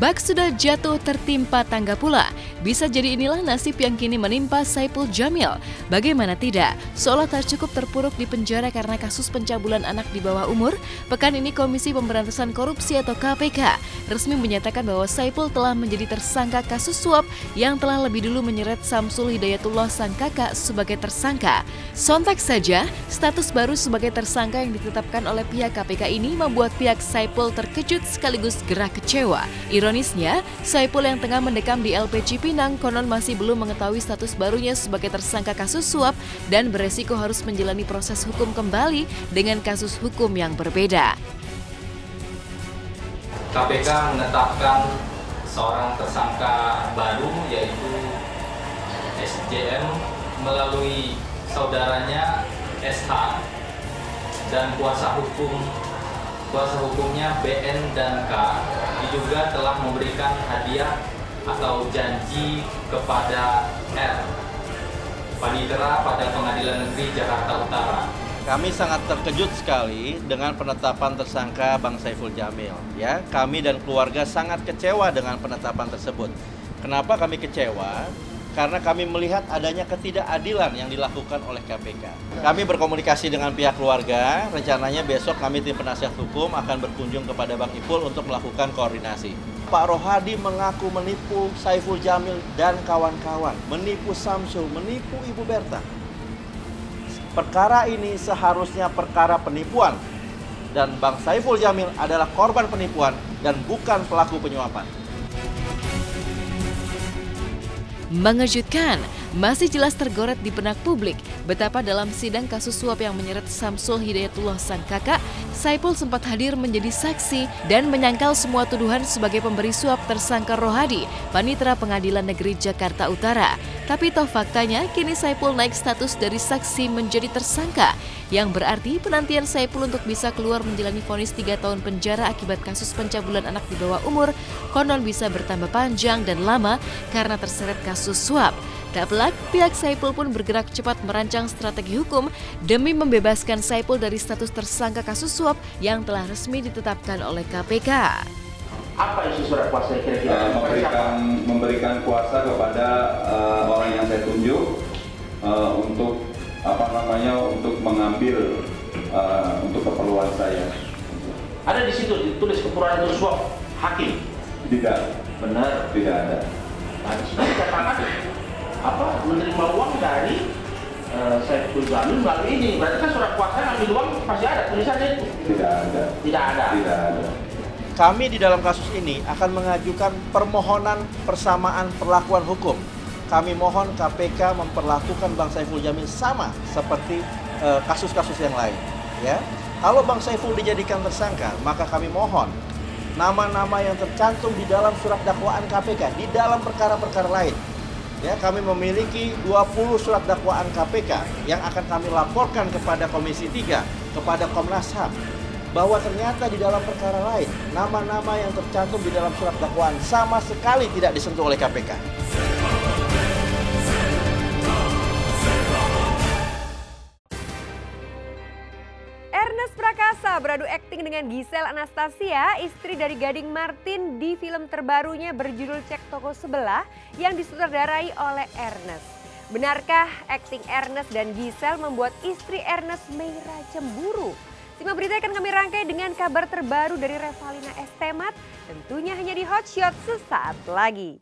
Bak sudah jatuh tertimpa tangga pula. Bisa jadi inilah nasib yang kini menimpa Saipul Jamil. Bagaimana tidak, seolah tak cukup terpuruk di penjara karena kasus pencabulan anak di bawah umur, pekan ini Komisi Pemberantasan Korupsi atau KPK resmi menyatakan bahwa Saipul telah menjadi tersangka kasus suap yang telah lebih dulu menyeret Samsul Hidayatullah sang kakak sebagai tersangka. Sontak saja, status baru sebagai tersangka yang ditetapkan oleh pihak KPK ini membuat pihak Saipul terkejut sekaligus gerah kecewa. Ironisnya, Saipul yang tengah mendekam di LP Cipinang konon masih belum mengetahui status barunya sebagai tersangka kasus suap dan beresiko harus menjalani proses hukum kembali dengan kasus hukum yang berbeda. KPK menetapkan seorang tersangka baru yaitu SJM melalui saudaranya SH dan kuasa hukumnya BN dan K diduga telah memberikan hadiah atau janji kepada R, panitera pada Pengadilan Negeri Jakarta Utara. Kami sangat terkejut sekali dengan penetapan tersangka Bang Saiful Jamil. Ya, kami dan keluarga sangat kecewa dengan penetapan tersebut. Kenapa kami kecewa? Karena kami melihat adanya ketidakadilan yang dilakukan oleh KPK. Kami berkomunikasi dengan pihak keluarga, rencananya besok kami tim penasihat hukum akan berkunjung kepada Bang Ipul untuk melakukan koordinasi. Pak Rohadi mengaku menipu Saiful Jamil dan kawan-kawan, menipu Samsul, menipu Ibu Berta. Perkara ini seharusnya perkara penipuan, dan Bang Saiful Jamil adalah korban penipuan dan bukan pelaku penyuapan. Mengejutkan, masih jelas tergoret di benak publik betapa dalam sidang kasus suap yang menyeret Samsul Hidayatullah sang kakak, Saipul sempat hadir menjadi saksi dan menyangkal semua tuduhan sebagai pemberi suap tersangka Rohadi, panitera Pengadilan Negeri Jakarta Utara. Tapi toh faktanya kini Saipul naik status dari saksi menjadi tersangka, yang berarti penantian Saipul untuk bisa keluar menjalani vonis 3 tahun penjara akibat kasus pencabulan anak di bawah umur konon bisa bertambah panjang dan lama karena terseret kasus suap. Tak pelak, pihak Saipul pun bergerak cepat merancang strategi hukum demi membebaskan Saipul dari status tersangka kasus suap yang telah resmi ditetapkan oleh KPK. Apa isi surat kuasa kira-kira? Memberikan kuasa kepada orang yang saya tunjuk untuk untuk mengambil untuk keperluan saya. Ada di situ ditulis keperluan itu suap hakim? Tidak. Benar? Tidak ada. Nah, di sini dikatakan menerima uang dari Saiful Jamil melalui ini. Berarti kan surat kuasa ambil uang pasti ada tulisannya itu? Tidak ada. Tidak ada? Tidak ada. Kami di dalam kasus ini akan mengajukan permohonan persamaan perlakuan hukum. Kami mohon KPK memperlakukan Bang Saiful Jamil sama seperti kasus-kasus yang lain. Ya, kalau Bang Saiful dijadikan tersangka, maka kami mohon nama-nama yang tercantum di dalam surat dakwaan KPK di dalam perkara-perkara lain. Ya, kami memiliki 20 surat dakwaan KPK yang akan kami laporkan kepada Komisi 3, kepada Komnas HAM, bahwa ternyata di dalam perkara lain, nama-nama yang tercantum di dalam surat dakwaan sama sekali tidak disentuh oleh KPK. Ernest Prakasa beradu akting dengan Gisel Anastasia, istri dari Gading Martin di film terbarunya berjudul Cek Toko Sebelah yang disutradarai oleh Ernest. Benarkah akting Ernest dan Gisel membuat istri Ernest Meira cemburu? Simak berita akan kami rangkai dengan kabar terbaru dari Revalina S. Temat, tentunya hanya di Hot Shot sesaat lagi.